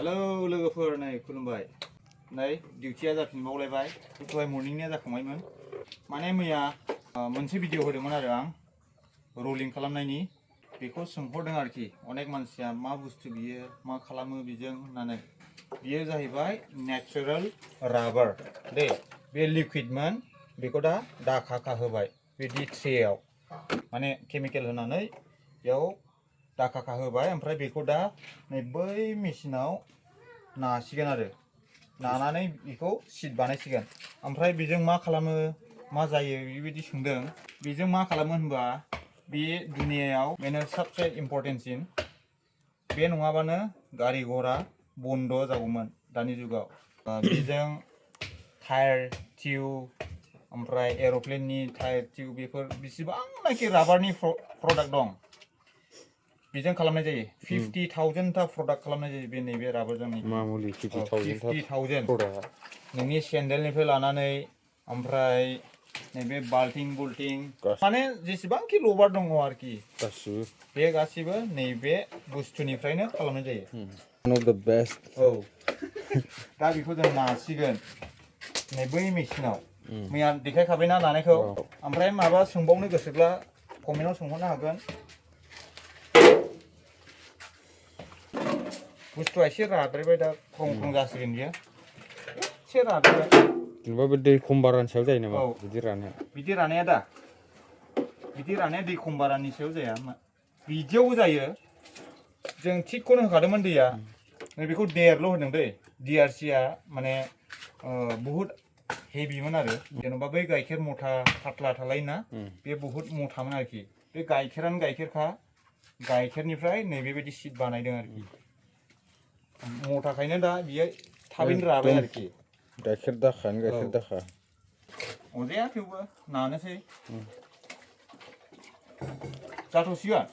hello लोगोफोर नै खुलुमबाय नै डिउटिया जाफिनबावलायबाय दहाय मर्निंनिया जाखांबायमोन माने मैया मोनसे भिडिअ होदोंमोन आरो आं रलिं खालामनायनि बेखौ सोंहरदों आरोखि अनेक मानसिया मा बुस्थु बियो मा खालामो बिजों होननानै बियो जाहैबाय नेचारेल राबार दे बे लिक्विडमोन बेखौ दा दाखा होबाय बिदि ट्रेयाव माने केमिकेल होनानै बेयाव दाखा होबाय ओमफ्राय बेखौ दा नै बै मेसिनाव नासिगोन आरो नानानै बेखौ शीट बानायसिगोन ओमफ्राय बेजों मा खालामो मा जायो बेबायदि सोंदों बेजों मा खालामो होनबा बे दुनियायाव बेनो सबसे इम्पर्टेन्टसिन बे नङाबानो गारि घोड़ा बन्द जागौमोन दानि जुगाव बेजों टायार टिउब ओमफ्राय एर'प्लेननि टायार टिउब बेफोर बेसेबांनाखि राबारनि प्रडाक्ट दं बेजों खालामनाय जायो 50,000 ता प्रडाक्ट खालामनाय जायो बे नैबे राबारजों मामुलि 50,000 नोंनि सेन्देलनिफ्राय लानानै ओमफ्राय नैबे बाल्टिं बुल्टिं माने जेसेबांखि लबार दङ आरोखि गासिबो बे गासिबो नैबे बुस्थुनिफ्रायनो खालामनाय जायो one of the best औ दा बेखौ जों नासिगोन नै बै मेसिनाव मैया देखायखाबायना नानायखौ ओमफ्राय माबा सोंबावनो गोसोब्ला कमेन्टआव सोंहरनो हागोन बुस्थुआ एसे राद्रायबाय दा खम जासिगोन बियो एसे राद्रायबाय जेनेबा बे दै खम बारानि सायाव जायो नामा बिदि रानाया दा बिदि रानाया दै खम बारानि सायाव जाया बिदियावबो जायो जों थिगखौनो होखादोंमोन दैया बेखौ देरल' होदों दै DRCआ माने बहुद हेभिमोन आरो जेनेबा बै गाइखेर मथा पातला थालायोना बे बहुद मथामोन आरोखि बे गाइखेरानो गाइखेरखा गाइखेरनिफ्राय नैबेबायदि शीट बानायदों आरोखि मथाखायनो दा बियो थाबैनो राबाय आरोखि गाइखेर दाखायानो गाइखेर दाखा अजाया थेवबो नानोसै जाथ'सिगोन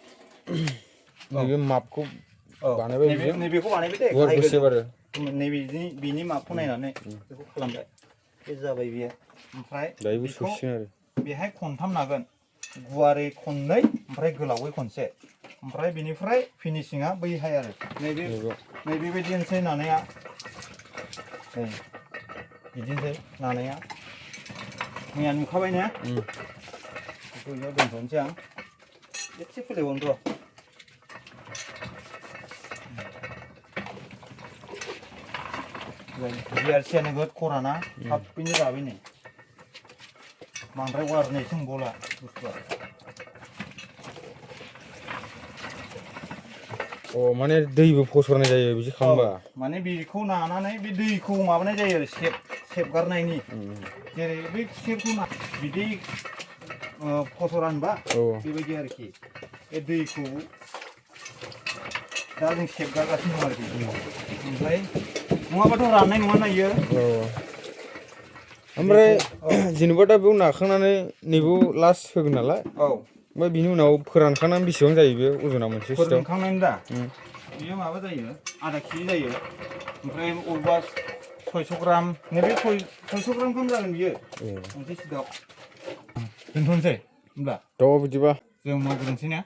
नैबे मापखौ बानायबाय नैबेखौ बानायबाय दे नैबे बिनि मापखौ नायनानै बेखौ खालामबाय बे जाबाय बियो ओमफ्राय बेखौ बेहाय खनथाम नागोन गुवारै खननै ओमफ्राय गोलावै खनसे ओमफ्राय बेनिफ्राय फिनिशिंआ बैहाय आरो नैबेबायदिनोसै नानाया बिदिनोसै नानाया मैया नुखाबाय ने बेखौ बेयाव दोनथ'नोसै आं एसे फोलेबावनो र' DRCआ नोगोद खराना थाबैनो राबाय नै बांद्राय वारनाय सोंबावला बुस्थुआ माने दैबो फसरनाय जायो बिदि खालामबा माने बेखौ नानानै बे दैखौ माबानाय जायो आरो सेबगारनायनि जेरै बै खुसेरखौ बिदि फसरा होनबा बेबायदि आरोखि बे दैखौ दा जों सेबगारगासिनो दं आरोखि ओमफ्राय नङाबाथ' राननाय नङा ना इयो ओमफ्राय जेनेबा दा बेयाव नाखांनानै नैबेयाव लास्ट होगोन नालाय ओमफ्राय बिनि उनाव फोरानखांनानै बेसेबां जायो बे अजना मोनसे फोरानखांनानै दा बेयो माबा जायो आधा केजि जायो ओमफ्राय अबेबा 600 ग्राम नैबे 600 ग्रामखौनो जागोन बियो मोनसे सिटआव दोनथ'नोसै होनब्ला थ' बिदिबा जों मावग्रोनोसै ना